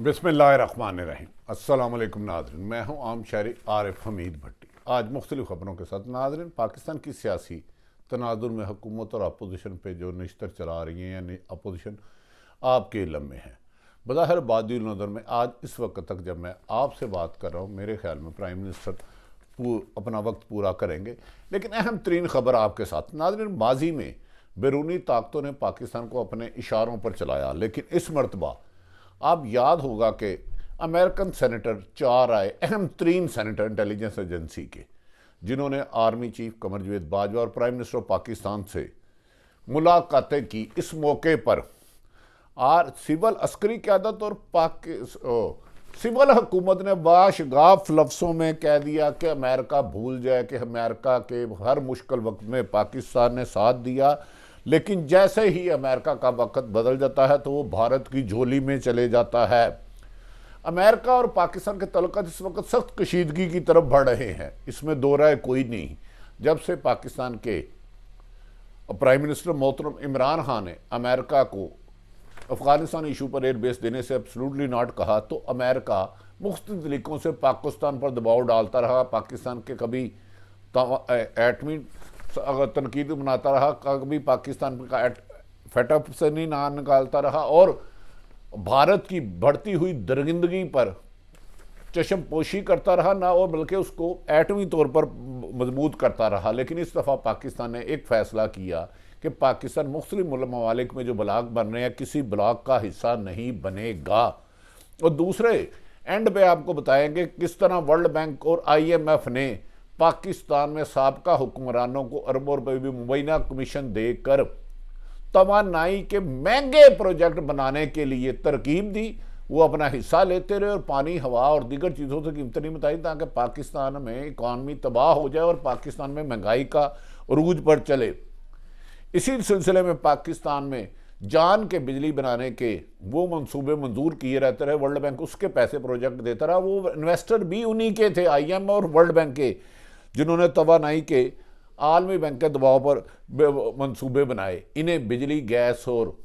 बिस्मिल्लाहिर्रहमानिर्रहीम। अस्सलाम वालेकुम नाज़रीन, मैं हूँ आम शायरी आरिफ हमीद भट्टी। आज मुख्तलिफ ख़बरों के साथ नाज़रीन, पाकिस्तान की सियासी तनाजुर में हुकूमत और अपोजिशन पे जो निश्तर चला रही हैं यानी अपोजिशन आपके इल्म में है। बज़ाहिर बादिल नज़र में आज इस वक्त तक जब मैं आपसे बात कर रहा हूँ, मेरे ख्याल में प्राइम मिनिस्टर अपना वक्त पूरा करेंगे। लेकिन अहम तरीन ख़बर आपके साथ नाज़रीन, माजी में बैरूनी ताकतों ने पाकिस्तान को अपने इशारों पर चलाया, लेकिन इस मरतबा आप याद होगा कि अमेरिकन सेनेटर 4 आए, अहम तरीन सेनेटर इंटेलिजेंस एजेंसी के, जिन्होंने आर्मी चीफ कमर जावेद बाजवा और प्राइम मिनिस्टर ऑफ पाकिस्तान से मुलाकातें की। इस मौके पर सिविल अस्करी क़यादत और सिविल हुकूमत ने बाशगाफ लफ्ज़ों में कह दिया कि अमेरिका भूल जाए कि अमेरिका के हर मुश्किल वक्त में पाकिस्तान ने साथ दिया, लेकिन जैसे ही अमेरिका का वक्त बदल जाता है तो वो भारत की झोली में चले जाता है। अमेरिका और पाकिस्तान के तल्लुकात इस वक्त सख्त कशीदगी की तरफ बढ़ रहे हैं, इसमें दो राय कोई नहीं। जब से पाकिस्तान के प्राइम मिनिस्टर मोहतरम इमरान खान ने अमेरिका को अफगानिस्तान इशू पर एयर बेस देने से एब्सोल्युटली नॉट कहा, तो अमेरिका मुख्तलिफ तरीक़ों से पाकिस्तान पर दबाव डालता रहा। पाकिस्तान के कभी एटमी अगर तनकीद बनाता रहा, कभी पाकिस्तान का फेटअप से नहीं ना निकालता रहा, और भारत की बढ़ती हुई दरगिंदगी पर चश्म पोशी करता रहा ना, और बल्कि उसको एटमी तौर पर मजबूत करता रहा। लेकिन इस दफ़ा पाकिस्तान ने एक फ़ैसला किया कि पाकिस्तान मुख्तलिफ ममालिक में जो ब्लॉक बन रहे हैं, किसी ब्लॉक का हिस्सा नहीं बनेगा। और दूसरे एंड पे आपको बताएंगे किस तरह वर्ल्ड बैंक और IMF ने पाकिस्तान में साबका हुक्मरानों को अरबों रुपए भी मुबैना कमीशन देकर तवानाई के महंगे प्रोजेक्ट बनाने के लिए तरकीब दी। वो अपना हिस्सा लेते रहे और पानी, हवा और दीगर चीज़ों से कीमतें नहीं बताई, ताकि पाकिस्तान में इकॉनमी तबाह हो जाए और पाकिस्तान में महंगाई का अरूज पर चले। इसी सिलसिले में पाकिस्तान में जान के बिजली बनाने के वो मंसूबे मंजूर किए रहते रहे, वर्ल्ड बैंक उसके पैसे प्रोजेक्ट देता रहा। वो इन्वेस्टर भी उन्हीं के थे, IMF और वर्ल्ड बैंक के, जिन्होंने तवानाई के आलमी बैंक के दबाव पर मंसूबे बनाए। इन्हें बिजली, गैस और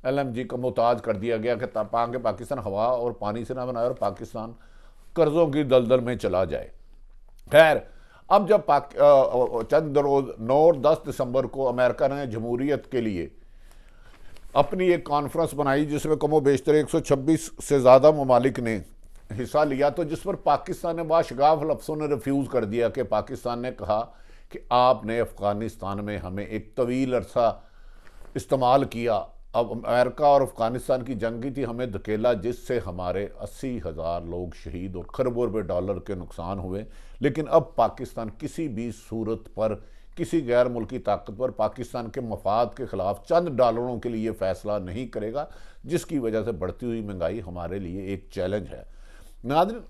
LNG का मोहताज कर दिया गया कि ताकि पाकिस्तान हवा और पानी से ना बनाए और पाकिस्तान कर्जों की दलदल में चला जाए। खैर, अब जब चंद रोज 9 और 10 दिसंबर को अमेरिका ने जमहूरियत के लिए अपनी एक कॉन्फ्रेंस बनाई, जिसमें कमो बेशतर 126 से ज़्यादा ममालिक ने हिस्सा लिया, तो जिस पर पाकिस्तान ने बाशगाफ लफ्ज़ों ने रिफ्यूज़ कर दिया कि पाकिस्तान ने कहा कि आपने अफ़गानिस्तान में हमें एक तवील अरसा इस्तेमाल किया। अब अमेरिका और अफ़गानिस्तान की जंग थी, हमें धकेला, जिससे हमारे 80,000 लोग शहीद और खरबों रुपए डॉलर के नुकसान हुए। लेकिन अब पाकिस्तान किसी भी सूरत पर किसी गैर मुल्की ताकत पर पाकिस्तान के मफाद के ख़िलाफ़ चंद डॉलरों के लिए फ़ैसला नहीं करेगा, जिसकी वजह से बढ़ती हुई महंगाई हमारे लिए एक चैलेंज है। नाज़रीन,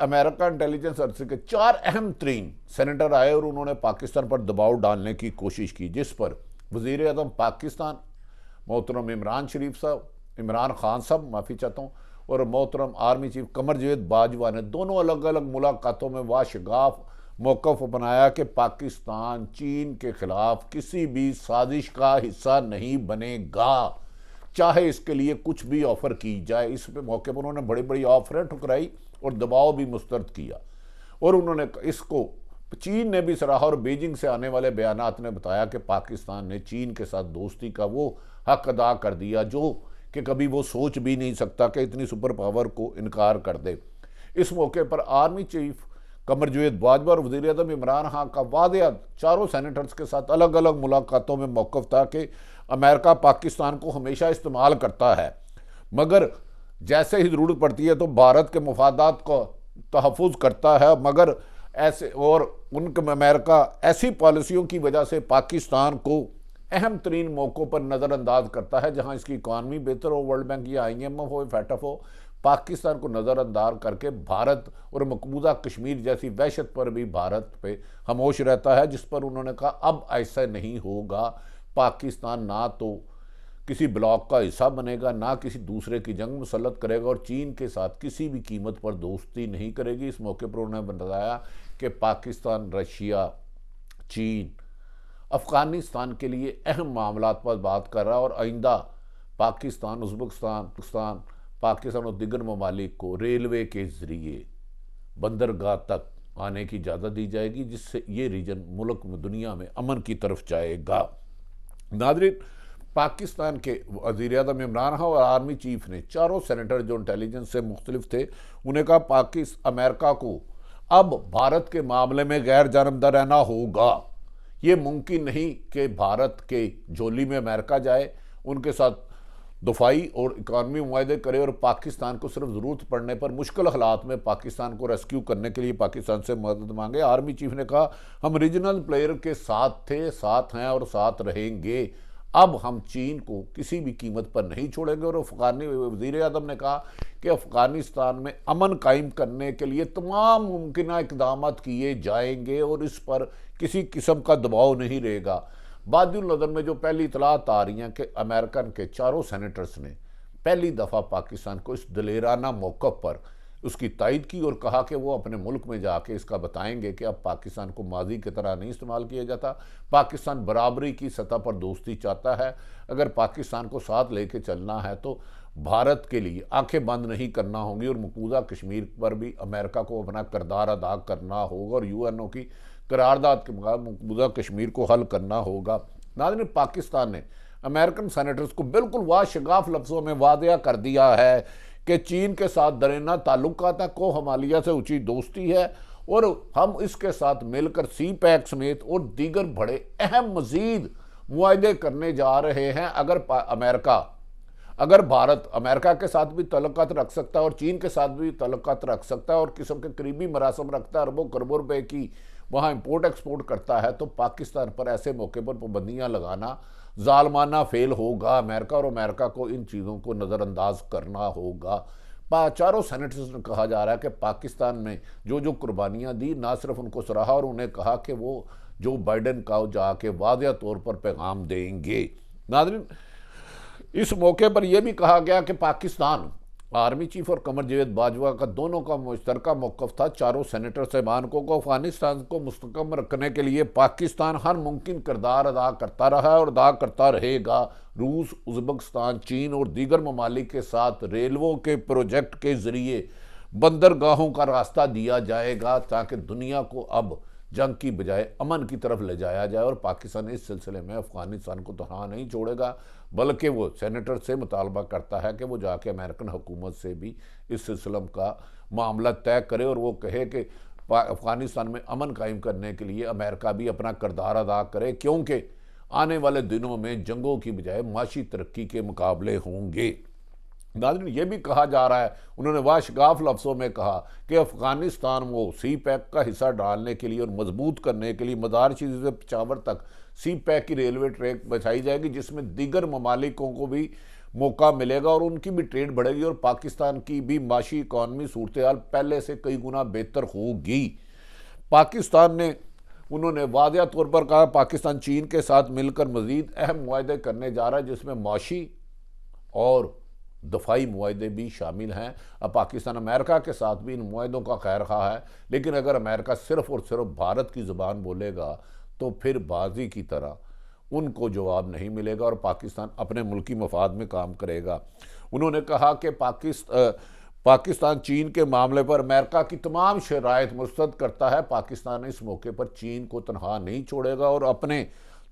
अमेरिका इंटेलिजेंस एजेंसी के 4 अहम तरीन सेनेटर आए और उन्होंने पाकिस्तान पर दबाव डालने की कोशिश की, जिस पर वज़ीर आज़म पाकिस्तान मोहतरम इमरान खान साहब, माफ़ी चाहता हूँ, और मोहतरम आर्मी चीफ कमर जावेद बाजवा ने दोनों अलग अलग मुलाकातों में वाशगाफ मौक़िफ़ अपनाया कि पाकिस्तान चीन के ख़िलाफ़ किसी भी साजिश का हिस्सा नहीं बनेगा, चाहे इसके लिए कुछ भी ऑफ़र की जाए। इस मौके पर उन्होंने बड़ी बड़ी ऑफरें ठुकराई और दबाव भी मुस्तरद किया, और उन्होंने इसको चीन ने भी सराहा, और बीजिंग से आने वाले बयानात ने बताया कि पाकिस्तान ने चीन के साथ दोस्ती का वो हक अदा कर दिया जो कि कभी वो सोच भी नहीं सकता कि इतनी सुपर पावर को इनकार कर दे। इस मौके पर आर्मी चीफ कमर जावेद बाजवा और वज़ीर आज़म इमरान खान का वादिया चारों सेनेटर्स के साथ अलग अलग मुलाकातों में मौक़िफ़ था कि अमेरिका पाकिस्तान को हमेशा इस्तेमाल करता है, मगर जैसे ही ज़रूरत पड़ती है तो भारत के मफादात को तहफ़्फ़ुज़ करता है, मगर ऐसे और उनके अमेरिका ऐसी पॉलिसियों की वजह से पाकिस्तान को अहम तरीन मौक़ों पर नज़रअंदाज करता है। जहाँ इसकी इकॉनमी बेहतर हो, वर्ल्ड बैंक या IMF हो, फेटअप हो, पाकिस्तान को नज़रअंदाज करके भारत और मकबूजा कश्मीर जैसी वहशत पर भी भारत पे खामोश रहता है, जिस पर उन्होंने कहा अब ऐसा नहीं होगा। पाकिस्तान ना तो किसी ब्लॉक का हिस्सा बनेगा, ना किसी दूसरे की जंग मुसल्लत करेगा, और चीन के साथ किसी भी कीमत पर दोस्ती नहीं करेगी। इस मौके पर उन्होंने बताया कि पाकिस्तान, रशिया, चीन अफ़गानिस्तान के लिए अहम मामलात पर बात कर रहा है, और आइंदा पाकिस्तान, उज़्बेकिस्तान, पाकिस्तान और दीगर ममालिक को रेलवे के ज़रिए बंदरगाह तक आने की इजाज़त दी जाएगी, जिससे ये रीजन मुल्क में दुनिया में अमन की तरफ जाएगा। नाज़रीन, पाकिस्तान के वज़ीर-ए-आज़म इमरान खान और आर्मी चीफ ने चारों सेनेटर जो इंटेलिजेंस से मुख्तलिफ थे, उन्हें कहा अमेरिका को अब भारत के मामले में गैर जानबदार रहना होगा। ये मुमकिन नहीं कि भारत के झोली में अमेरिका जाए, उनके साथ दफाई और इकॉनमी मुआहदे करे और पाकिस्तान को सिर्फ ज़रूरत पड़ने पर मुश्किल हालात में पाकिस्तान को रेस्क्यू करने के लिए पाकिस्तान से मदद मांगे। आर्मी चीफ ने कहा, हम रीजनल प्लेयर के साथ थे, साथ हैं और साथ रहेंगे। अब हम चीन को किसी भी कीमत पर नहीं छोड़ेंगे। और वज़ीर-ए-आज़म ने कहा कि अफ़गानिस्तान में अमन कायम करने के लिए तमाम मुमकिन इक़दाम किए जाएंगे और इस पर किसी किस्म का दबाव नहीं रहेगा। बादुल नज़र में जो पहली इतलात आ रही हैं कि अमेरिकन के चारों सेनेटर्स ने पहली दफ़ा पाकिस्तान को इस दलेराना मौक़िफ़ पर उसकी तायद की और कहा कि वो अपने मुल्क में जाके इसका बताएंगे कि अब पाकिस्तान को माजी की तरह नहीं इस्तेमाल किया जाता। पाकिस्तान बराबरी की सतह पर दोस्ती चाहता है। अगर पाकिस्तान को साथ लेके चलना है तो भारत के लिए आंखें बंद नहीं करना होंगी और मकबूजा कश्मीर पर भी अमेरिका को अपना किरदार अदा करना होगा और यूएनओ की करारदाद के मुताबिक मकबूजा कश्मीर को हल करना होगा। नाज़रीन, पाकिस्तान ने अमेरिकन सेनेटर्स को बिल्कुल वाशगाफ लफ्ज़ों में वादिया कर दिया है कि चीन के साथ दरीना ताल्लुकात है, को हमालिया से ऊंची दोस्ती है और हम इसके साथ मिलकर सी पैक समेत और दीगर बड़े अहम मजीद मुआहदे करने जा रहे हैं। अगर भारत अमेरिका के साथ भी तल्लुकात रख सकता है और चीन के साथ भी तल्लुकात रख सकता है और किस्म के करीबी मरासम रखता है, अरबों खरबों रुपए की वहाँ इंपोर्ट एक्सपोर्ट करता है, तो पाकिस्तान पर ऐसे मौके पर पाबंदियाँ लगाना जालमाना फेल होगा। अमेरिका और अमेरिका को इन चीज़ों को नज़रअंदाज करना होगा। चारों सेनेटर्स ने कहा जा रहा है कि पाकिस्तान में जो जो कुर्बानियाँ दी, ना सिर्फ उनको सराहा और उन्हें कहा कि वो जो बाइडन का जाके वाज़ेह तौर पर पैगाम देंगे। नाज़रीन, इस मौके पर यह भी कहा गया कि पाकिस्तान आर्मी चीफ और कमर जावेद बाजवा का दोनों का मुश्तरका मौक़िफ़ था चारों सेनेटर साहिबान को अफ़गानिस्तान को मुस्तकम रखने के लिए पाकिस्तान हर मुमकिन किरदार अदा करता रहा है और अदा करता रहेगा। रूस, उज़्बेकिस्तान, चीन और दीगर ममालिक के साथ रेलवों के प्रोजेक्ट के ज़रिए बंदरगाहों का रास्ता दिया जाएगा ताकि दुनिया को अब जंग की बजाय अमन की तरफ ले जाया जाए और पाकिस्तान इस सिलसिले में अफ़गानिस्तान को तो हाँ नहीं छोड़ेगा, बल्कि वो सेनेटर से मुतालबा करता है कि वो जाके अमेरिकन हुकूमत से भी इस सिलसिले का मामला तय करे और वो कहे कि अफ़गानिस्तान में अमन कायम करने के लिए अमेरिका भी अपना किरदार अदा करे, क्योंकि आने वाले दिनों में जंगों की बजाय माशी तरक्की के मुकाबले होंगे। नाज़रीन, ये भी कहा जा रहा है, उन्होंने वाशगाफ लफ्ज़ों में कहा कि अफ़गानिस्तान वो सी पैक का हिस्सा डालने के लिए और मजबूत करने के लिए मदारशीज़ से पेशावर तक सी पैक की रेलवे ट्रैक बिछाई जाएगी, जिसमें दीगर ममालिकों को भी मौका मिलेगा और उनकी भी ट्रेड बढ़ेगी और पाकिस्तान की भी माशी इकॉनमी सूरत हाल पहले से कई गुना बेहतर होगी। पाकिस्तान ने उन्होंने वाज़ेह तौर पर कहा, पाकिस्तान चीन के साथ मिलकर मज़ीद अहम मुआहदे करने जा रहा है, जिसमें माशी और दफाई मुआहदे भी शामिल हैं। अब पाकिस्तान अमेरिका के साथ भी इन मुआहदों का खैर खा है, लेकिन अगर अमेरिका सिर्फ और सिर्फ भारत की ज़ुबान बोलेगा तो फिर बाजी की तरह उनको जवाब नहीं मिलेगा और पाकिस्तान अपने मुल्की मफाद में काम करेगा। उन्होंने कहा कि पाकिस्तान चीन के मामले पर अमेरिका की तमाम शराइत मुस्तरद करता है। पाकिस्तान इस मौके पर चीन को तनहा नहीं छोड़ेगा और अपने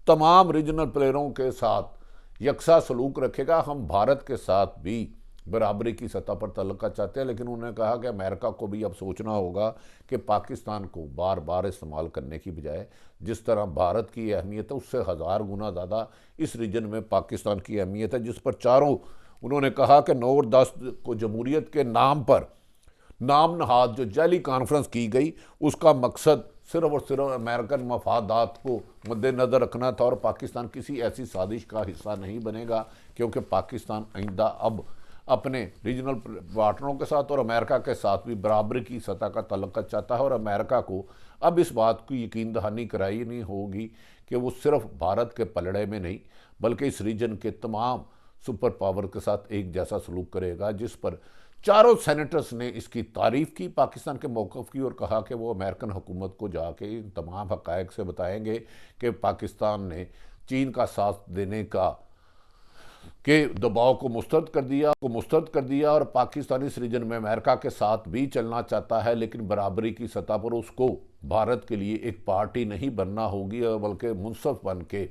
तमाम रीजनल प्लेयरों के साथ यकसा सलूक रखेगा। हम भारत के साथ भी बराबरी की सतह पर तल्लुक़ चाहते हैं, लेकिन उन्होंने कहा कि अमेरिका को भी अब सोचना होगा कि पाकिस्तान को बार बार इस्तेमाल करने की बजाय जिस तरह भारत की अहमियत है उससे 1000 गुना ज़्यादा इस रीजन में पाकिस्तान की अहमियत है, जिस पर चारों उन्होंने कहा कि 9 और 10 को जमहूरियत के नाम पर नाम नहाद जो जाली कॉन्फ्रेंस की गई, उसका मकसद सिर्फ और सिर्फ अमेरिकन मफादात को मद्देनज़र रखना था और पाकिस्तान किसी ऐसी साजिश का हिस्सा नहीं बनेगा, क्योंकि पाकिस्तान आइंदा अब अपने रीजनल पार्टनरों के साथ और अमेरिका के साथ भी बराबरी की सतह का तल्लुक़ चाहता है और अमेरिका को अब इस बात की यकीन दहानी कराई नहीं होगी कि वो सिर्फ भारत के पलड़े में नहीं बल्कि इस रीजन के तमाम सुपर पावर के साथ एक जैसा सलूक करेगा, जिस पर चारों सेनेटर्स ने इसकी तारीफ़ की पाकिस्तान के मौक़िफ़ की और कहा कि वो अमेरिकन हुकूमत को जाके इन तमाम हक़ाइक़ से बताएंगे कि पाकिस्तान ने चीन का साथ देने का के दबाव को मुस्तरद कर दिया और पाकिस्तानी इस रीजन में अमेरिका के साथ भी चलना चाहता है, लेकिन बराबरी की सतह पर उसको भारत के लिए एक पार्टी नहीं बनना होगी, बल्कि मुनसफ बन के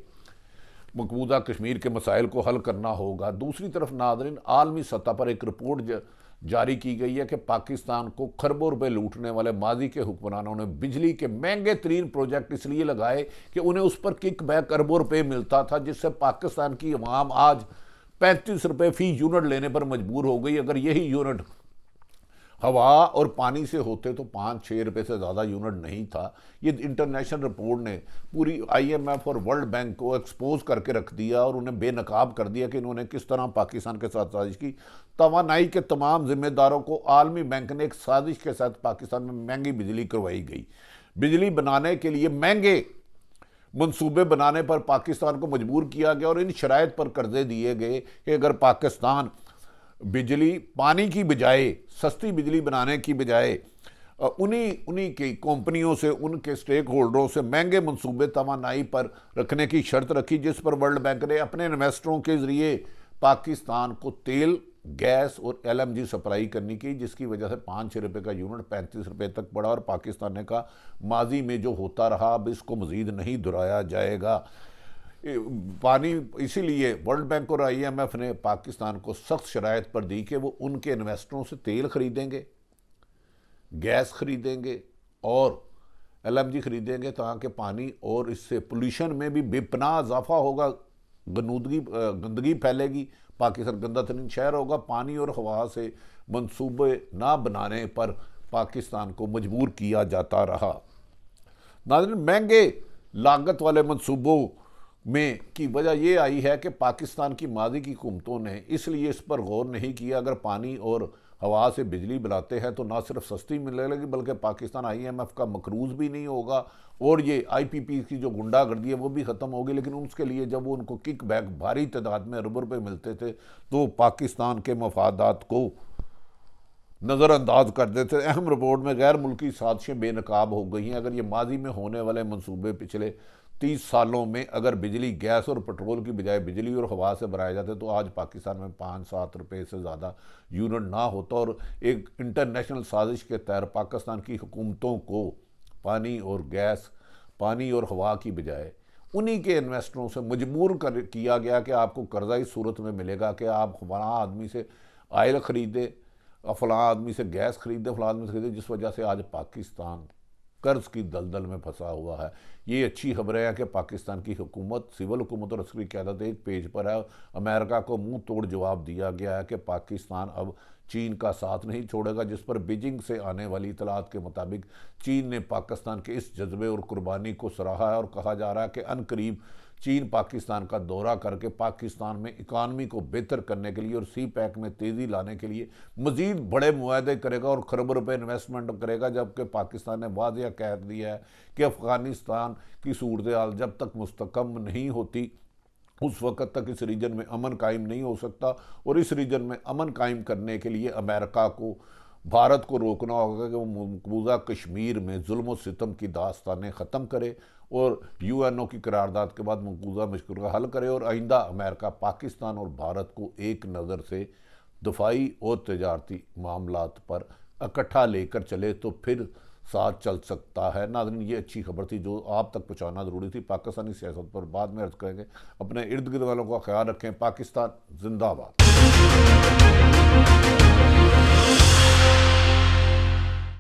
मकबूजा कश्मीर के मसाइल को हल करना होगा। दूसरी तरफ नाज़रीन, आलमी सतह पर एक रिपोर्ट जारी की गई है कि पाकिस्तान को खरबों रुपए लूटने वाले माजी के हुक्मरानों ने बिजली के महंगे तरीन प्रोजेक्ट इसलिए लगाए कि उन्हें उस पर किक बैक अरबों रुपए मिलता था, जिससे पाकिस्तान की अवाम आज 35 रुपए फी यूनिट लेने पर मजबूर हो गई। अगर यही यूनिट हवा और पानी से होते तो 5-6 रुपए से ज़्यादा यूनिट नहीं था। ये इंटरनेशनल रिपोर्ट ने पूरी IMF और वर्ल्ड बैंक को एक्सपोज करके रख दिया और उन्हें बेनकाब कर दिया कि इन्होंने किस तरह पाकिस्तान के साथ साजिश की। तवानाई के तमाम जिम्मेदारों को आलमी बैंक ने एक साजिश के साथ पाकिस्तान में महंगी बिजली करवाई गई। बिजली बनाने के लिए महंगे मंसूबे बनाने पर पाकिस्तान को मजबूर किया गया और इन शराइत पर कर्जे दिए गए कि अगर पाकिस्तान बिजली पानी की बजाय सस्ती बिजली बनाने की बजाय उन्हीं की कंपनियों से, उनके स्टेक होल्डरों से महंगे मंसूबे तवानाई पर रखने की शर्त रखी, जिस पर वर्ल्ड बैंक ने अपने इन्वेस्टरों के जरिए पाकिस्तान को तेल, गैस और LNG सप्लाई करनी की, जिसकी वजह से 5-6 रुपये का यूनिट 35 रुपये तक बढ़ा और पाकिस्तान ने कहा माजी में जो होता रहा अब इसको मजीद नहीं दोहराया जाएगा। पानी इसीलिए वर्ल्ड बैंक और IMF ने पाकिस्तान को सख्त शराइत पर दी कि वो उनके इन्वेस्टरों से तेल खरीदेंगे, गैस खरीदेंगे और LNG खरीदेंगे, ताकि पानी और इससे पोल्यूशन में भी बेपनाह इजाफा होगा, गंदगी फैलेगी, पाकिस्तान गंदा तरीन शहर होगा। पानी और हवा से मंसूबे ना बनाने पर पाकिस्तान को मजबूर किया जाता रहा। नाज़रीन, महंगे लागत वाले मंसूबों में की वजह यह आई है कि पाकिस्तान की माजी की हुकूमतों ने इसलिए इस पर गौर नहीं किया। अगर पानी और हवा से बिजली बनाते हैं तो ना सिर्फ सस्ती मिलेगी बल्कि पाकिस्तान IMF का मकरूज भी नहीं होगा और ये IPP की जो गुंडागर्दी है वो भी ख़त्म होगी। लेकिन उसके लिए जब वो उनको किक बैक भारी तादाद में अरबों रुपये मिलते थे तो पाकिस्तान के मफादात को नज़रअंदाज कर देते। अहम रिपोर्ट में गैर मुल्की साजिशें बेनकाब हो गई हैं। अगर ये माजी में होने वाले मंसूबे पिछले 30 सालों में अगर बिजली, गैस और पेट्रोल की बजाय बिजली और हवा से बनाए जाते तो आज पाकिस्तान में 5-7 रुपये से ज़्यादा यूनिट ना होता और एक इंटरनेशनल साजिश के तहत पाकिस्तान की हुकूमतों को पानी और गैस, पानी और हवा की बजाय उन्हीं के इन्वेस्टरों से मजबूर किया गया कि आपको कर्जा इस सूरत में मिलेगा कि आप फलां आदमी से आयल ख़रीदे, फलां आदमी से गैस खरीदे, फलां आदमी से खरीदे, जिस वजह से आज पाकिस्तान कर्ज की दलदल में फंसा हुआ है। ये अच्छी खबर है कि पाकिस्तान की हुकूमत, सिविल हुकूमत और अस्करी क़यादत एक पेज पर है। अमेरिका को मुंह तोड़ जवाब दिया गया है कि पाकिस्तान अब चीन का साथ नहीं छोड़ेगा, जिस पर बीजिंग से आने वाली इतलात के मुताबिक चीन ने पाकिस्तान के इस जज्बे और कुर्बानी को सराहा है और कहा जा रहा है कि अनकरीब चीन पाकिस्तान का दौरा करके पाकिस्तान में इकानमी को बेहतर करने के लिए और CPEC में तेज़ी लाने के लिए मज़ीद बड़े मुआहदे करेगा और खरबों रुपये इन्वेस्टमेंट करेगा। जबकि पाकिस्तान ने वाज़ेह कह दिया है कि अफ़गानिस्तान की सूरत हाल जब तक मुस्तकम नहीं होती उस वक़्त तक इस रीजन में अमन कायम नहीं हो सकता और इस रीजन में अमन कायम करने के लिए अमेरिका को, भारत को रोकना होगा कि वो मकबूजा कश्मीर में जुल्म सितम की दास्तानें ख़त्म करे और UNO की करारदाद के बाद मकबूजा मुश्किल का हल करे और आइंदा अमेरिका पाकिस्तान और भारत को एक नज़र से दफाई और तजारती मामलात पर इकट्ठा लेकर चले तो फिर साथ चल सकता है। नाज़रीन, ये अच्छी खबर थी जो आप तक पहुँचाना ज़रूरी थी। पाकिस्तानी सियासत पर बाद में अर्ज़ करेंगे। अपने इर्द गिर्द वालों का ख्याल रखें। पाकिस्तान जिंदाबाद।